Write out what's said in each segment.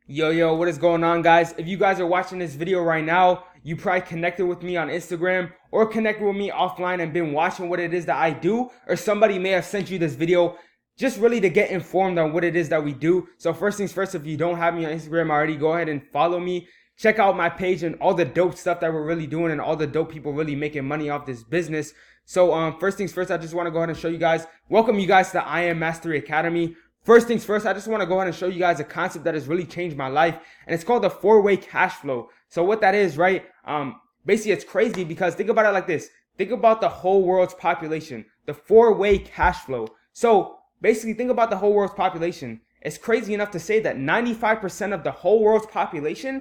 Yo, what is going on, guys? If you guys are watching this video right now, you probably connected with me on Instagram or connected with me offline and been watching what it is that I do, or somebody may have sent you this video just really to get informed on what it is that we do. So first things first, if you don't have me on Instagram already, go ahead and follow me. Check out my page and all the dope stuff that we're really doing and all the dope people really making money off this business. So first things first, I just want to go ahead and show you guys, welcome you guys to the I Am Mastery Academy. First things first, I just want to go ahead and show you guys a concept that has really changed my life, and it's called the four-way cash flow. So what that is, right? Basically, it's crazy because think about it like this. Think about the whole world's population, the four-way cash flow. So basically, think about the whole world's population. It's crazy enough to say that 95% of the whole world's population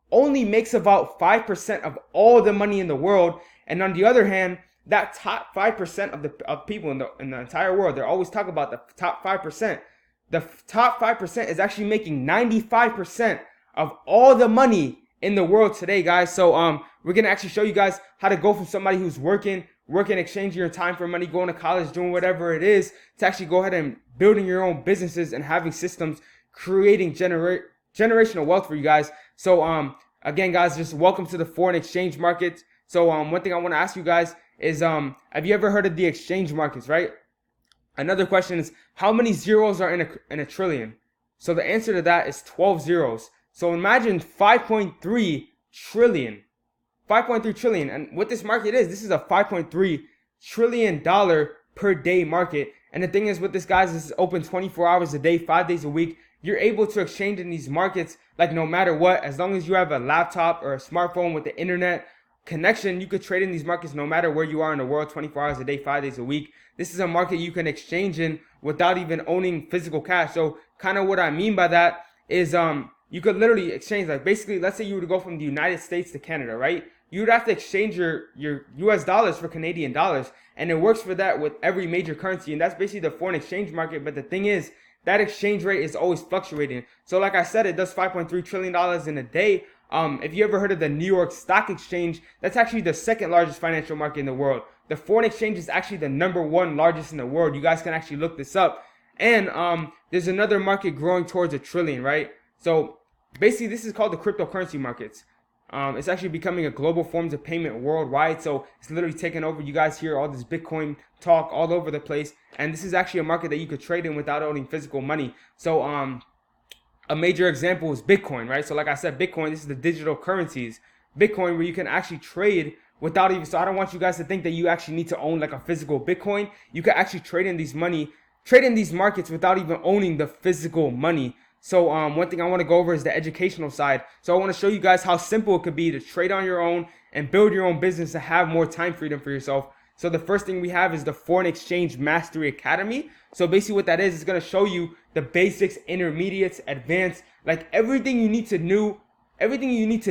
only makes about 5% of all the money in the world. And on the other hand, that top 5% of people in the entire world, they're always talking about the top 5%. The top 5% is actually making 95% of all the money in the world today, guys. So we're gonna actually show you guys how to go from somebody who's working, exchanging your time for money, going to college, doing whatever it is, to actually go ahead and building your own businesses and having systems, creating generational wealth for you guys. So again, guys, just welcome to the foreign exchange market. So one thing I want to ask you guys is have you ever heard of the exchange markets, right? Another question is, how many zeros are in a trillion? So the answer to that is 12 zeros. So imagine 5.3 trillion. 5.3 trillion. And what this market is, this is a $5.3 trillion per day market. And the thing is with this, guys, this is open 24 hours a day, 5 days a week. You're able to exchange in these markets like no matter what. As long as you have a laptop or a smartphone with the internet connection, you could trade in these markets no matter where you are in the world, 24 hours a day, 5 days a week. This is a market you can exchange in without even owning physical cash. So kind of what I mean by that is you could literally exchange, like basically, let's say you were to go from the United States to Canada, right? You would have to exchange your US dollars for Canadian dollars. And it works for that with every major currency. And that's basically the foreign exchange market. But the thing is, that exchange rate is always fluctuating. So like I said, it does $5.3 trillion in a day. If you ever heard of the New York Stock Exchange, that's actually the second largest financial market in the world. The foreign exchange is actually the #1 largest in the world. You guys can actually look this up. And there's another market growing towards $1 trillion, right? So basically, this is called the cryptocurrency markets. It's actually becoming a global form of payment worldwide. So it's literally taking over. You guys hear all this Bitcoin talk all over the place. And this is actually a market that you could trade in without owning physical money. So a major example is Bitcoin, right? So like I said, Bitcoin, this is the digital currencies. Bitcoin, where you can actually trade without even, so I don't want you guys to think that you actually need to own like a physical Bitcoin. You can actually trade in these markets without even owning the physical money. So one thing I want to go over is the educational side. So I want to show you guys how simple it could be to trade on your own and build your own business to have more time freedom for yourself. So the first thing we have is the Foreign Exchange Mastery Academy. So basically what that is going to show you the basics, intermediates, advanced, like everything you need to know, everything you need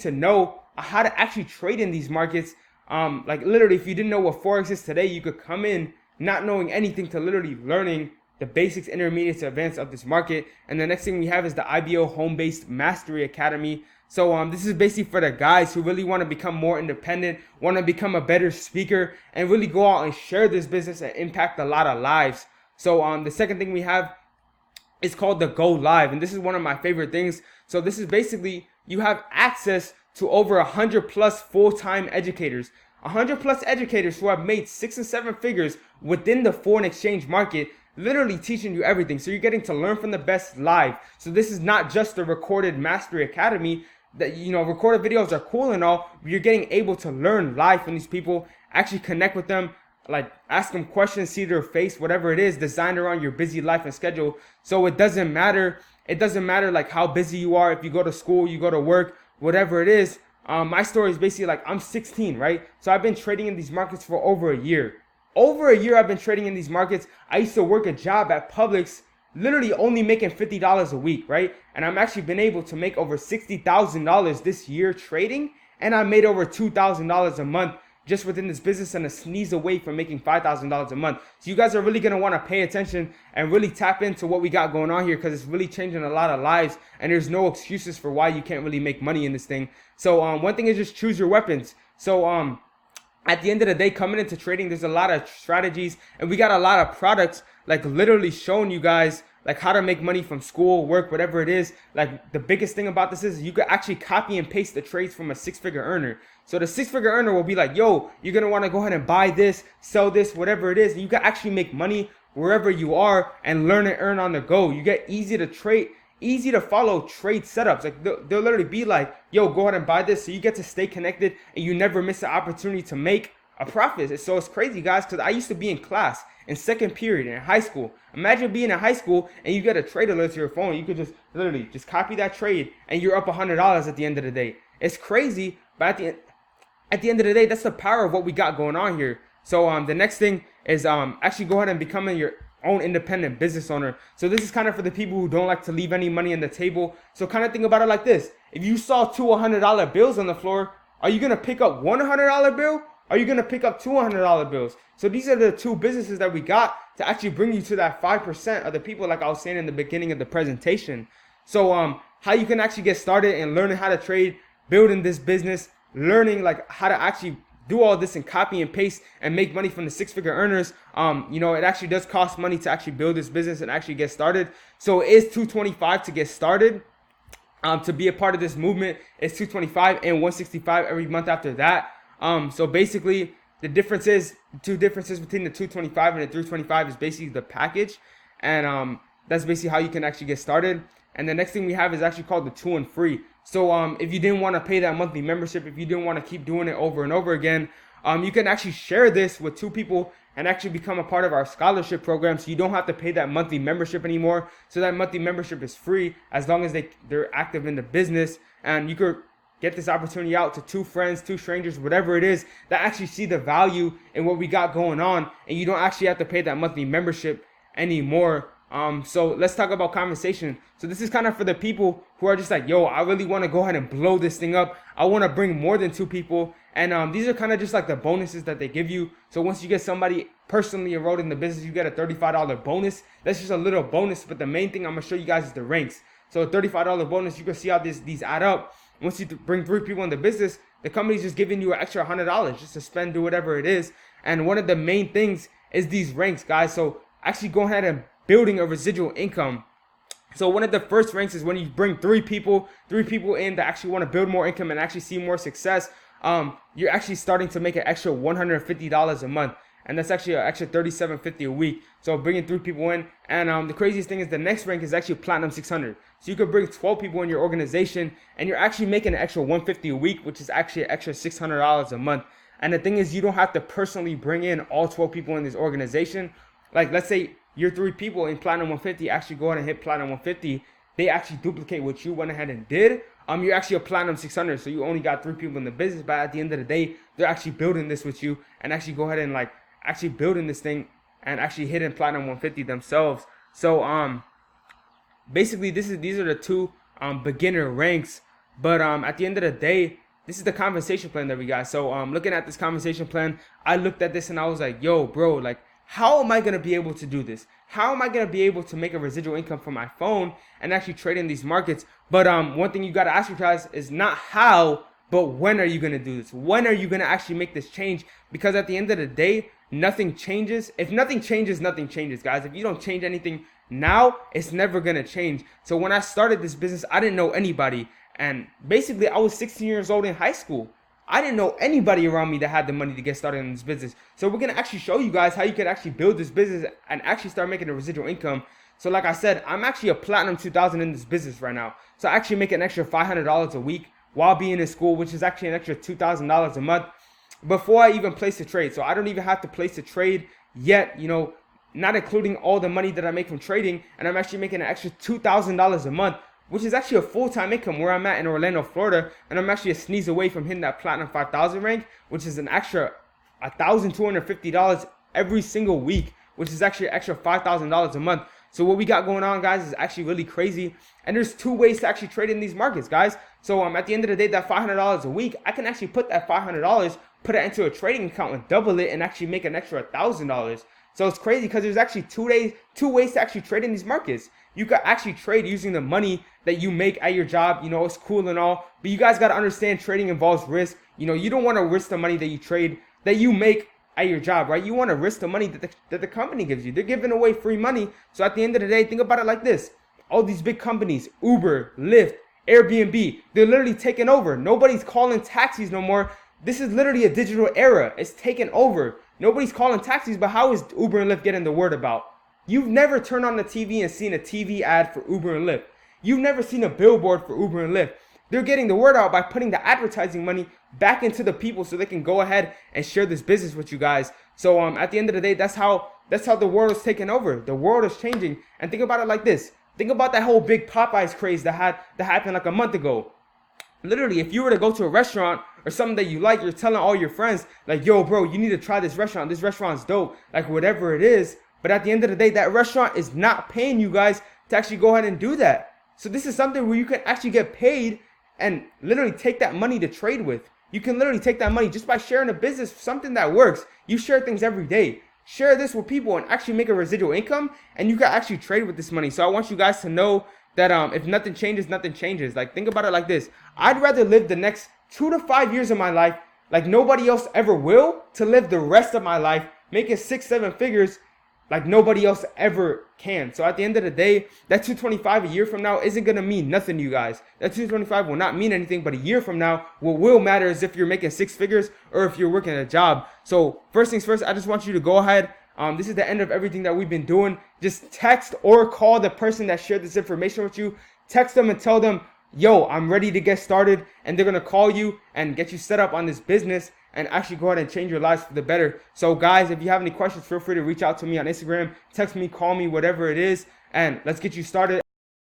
to know how to actually trade in these markets. Like literally, if you didn't know what Forex is today, you could come in not knowing anything to literally learning the basics, intermediates, advanced of this market. And the next thing we have is the IBO Home-Based Mastery Academy. So this is basically for the guys who really want to become more independent, want to become a better speaker, and really go out and share this business and impact a lot of lives. So the second thing we have is called the Go Live, and this is one of my favorite things. So this is basically, you have access to over 100 plus full-time educators, 100 plus educators who have made 6 and 7 figures within the foreign exchange market, literally teaching you everything. So you're getting to learn from the best live. So this is not just the recorded Mastery Academy. That, you know, recorded videos are cool and all, but you're getting able to learn live from these people, actually connect with them, like ask them questions, see their face, whatever it is, designed around your busy life and schedule. So it doesn't matter like how busy you are, if you go to school, you go to work, whatever it is. My story is basically like, I'm 16, right? So I've been trading in these markets for over a year. I've been trading in these markets. I used to work a job at Publix, literally only making $50 a week, right? And I'm actually been able to make over $60,000 this year trading. And I made over $2,000 a month just within this business, and a sneeze away from making $5,000 a month. So you guys are really going to want to pay attention and really tap into what we got going on here, because it's really changing a lot of lives, and there's no excuses for why you can't really make money in this thing. So one thing is just choose your weapons. So at the end of the day, coming into trading, there's a lot of strategies, and we got a lot of products, like literally showing you guys like how to make money from school, work, whatever it is. Like the biggest thing about this is you could actually copy and paste the trades from a six-figure earner. So the six-figure earner will be like, yo, you're going to want to go ahead and buy this, sell this, whatever it is. And you can actually make money wherever you are and learn and earn on the go. You get easy to trade, easy to follow trade setups. Like they'll literally be like, yo, go ahead and buy this. So you get to stay connected and you never miss an opportunity to make a profit. So it's crazy, guys, because I used to be in class in second period in high school. Imagine being in high school and you get a trade alert to your phone. You could just literally just copy that trade and you're up $100 at the end of the day. It's crazy, but at the end of the day, that's the power of what we got going on here. So the next thing is actually go ahead and becoming your own independent business owner. So this is kind of for the people who don't like to leave any money on the table. So kind of think about it like this. If you saw two $100 bills on the floor, are you going to pick up one $100 bill? Are you going to pick up two $100 bills? So these are the two businesses that we got to actually bring you to that 5% of the people, like I was saying in the beginning of the presentation. So how you can actually get started and learning how to trade, building this business, learning like how to actually do all this and copy and paste and make money from the six-figure earners. You know, it actually does cost money to actually build this business and actually get started. So it is $225 to get started. To be a part of this movement, it's $225 and $165 every month after that. So basically the difference is, two differences between the $225 and the $325 is basically the package. And that's basically how you can actually get started. And the next thing we have is actually called the 2 and free. So if you didn't want to pay that monthly membership, if you didn't want to keep doing it over and over again, you can actually share this with two people and actually become a part of our scholarship program. So you don't have to pay that monthly membership anymore. So that monthly membership is free as long as they're active in the business. And you could get this opportunity out to two friends, two strangers, whatever it is, that actually see the value in what we got going on. And you don't actually have to pay that monthly membership anymore. So let's talk about conversation. So this is kind of for the people who are just like, yo, I really want to go ahead and blow this thing up. I want to bring more than two people. And these are kind of just like the bonuses that they give you. So once you get somebody personally enrolled in the business, you get a $35 bonus. That's just a little bonus. But the main thing I'm going to show you guys is the ranks. So a $35 bonus, you can see how these add up. Once you bring three people in the business, the company's just giving you an extra $100 just to spend, do whatever it is. And one of the main things is these ranks, guys. So actually go ahead and building a residual income. So one of the first ranks is when you bring three people in that actually want to build more income and actually see more success. You're actually starting to make an extra $150 a month. And that's actually an extra $37.50 a week. So bringing three people in. And the craziest thing is the next rank is actually Platinum 600. So you could bring 12 people in your organization and you're actually making an extra $150 a week, which is actually an extra $600 a month. And the thing is, you don't have to personally bring in all 12 people in this organization. Like, let's say your three people in Platinum 150 actually go ahead and hit Platinum 150. They actually duplicate what you went ahead and did. You're actually a Platinum 600. So you only got three people in the business. But at the end of the day, they're actually building this with you and actually go ahead and like actually building this thing and actually hitting Platinum 150 themselves. So basically these are the two beginner ranks. But at the end of the day, this is the compensation plan that we got. So looking at this compensation plan, I looked at this and I was like, yo, bro, like, how am I going to be able to do this? How am I going to be able to make a residual income from my phone and actually trade in these markets? But one thing you got to ask your guys is not how, but when are you going to do this? When are you going to actually make this change? Because at the end of the day, nothing changes. If nothing changes, nothing changes, guys. If you don't change anything now, it's never going to change. So when I started this business, I didn't know anybody. And basically, I was 16 years old in high school. I didn't know anybody around me that had the money to get started in this business. So we're going to actually show you guys how you can actually build this business and actually start making a residual income. So like I said, I'm actually a Platinum 2000 in this business right now. So I actually make an extra $500 a week while being in school, which is actually an extra $2,000 a month before I even place a trade. So I don't even have to place a trade yet, you know, not including all the money that I make from trading. And I'm actually making an extra $2,000 a month, which is actually a full-time income where I'm at in Orlando, Florida. And I'm actually a sneeze away from hitting that Platinum 5000 rank, which is an extra $1,250 every single week, which is actually an extra $5,000 a month. So what we got going on, guys, is actually really crazy. And there's two ways to actually trade in these markets, guys. So at the end of the day, that $500 a week, I can actually put that $500, put it into a trading account and double it and actually make an extra $1,000. So it's crazy because there's actually two ways to actually trade in these markets. You can actually trade using the money that you make at your job. You know, it's cool and all, but you guys got to understand trading involves risk. You know, you don't want to risk the money that you trade, that you make at your job, right? You want to risk the money that the company gives you. They're giving away free money. So at the end of the day, think about it like this. All these big companies, Uber, Lyft, Airbnb, they're literally taking over. Nobody's calling taxis no more. This is literally a digital era. It's taken over. Nobody's calling taxis, but how is Uber and Lyft getting the word about? You've never turned on the TV and seen a TV ad for Uber and Lyft. You've never seen a billboard for Uber and Lyft. They're getting the word out by putting the advertising money back into the people so they can go ahead and share this business with you guys. So at the end of the day, that's how the world is taking over. The world is changing. And think about it like this. Think about that whole big Popeyes craze that happened like a month ago. Literally, if you were to go to a restaurant or something that you like, you're telling all your friends, like, yo, bro, you need to try this restaurant. This restaurant's dope. Like, whatever it is. But at the end of the day, that restaurant is not paying you guys to actually go ahead and do that. So this is something where you can actually get paid and literally take that money to trade with. You can literally take that money just by sharing a business, something that works. You share things every day. Share this with people and actually make a residual income, and you can actually trade with this money. So I want you guys to know that if nothing changes, nothing changes. Like, think about it like this. I'd rather live the next 2 to 5 years of my life like nobody else ever will, to live the rest of my life making 6-7 figures like nobody else ever can. So at the end of the day, that 225 a year from now isn't going to mean nothing to you guys. That 225 will not mean anything, but a year from now, what will matter is if you're making 6 figures or if you're working a job. So first things first, I just want you to go ahead. This is the end of everything that we've been doing. Just text or call the person that shared this information with you. Text them and tell them, yo, I'm ready to get started. And they're going to call you and get you set up on this business and actually go ahead and change your lives for the better. So guys, if you have any questions, feel free to reach out to me on Instagram, text me, call me, whatever it is, and let's get you started.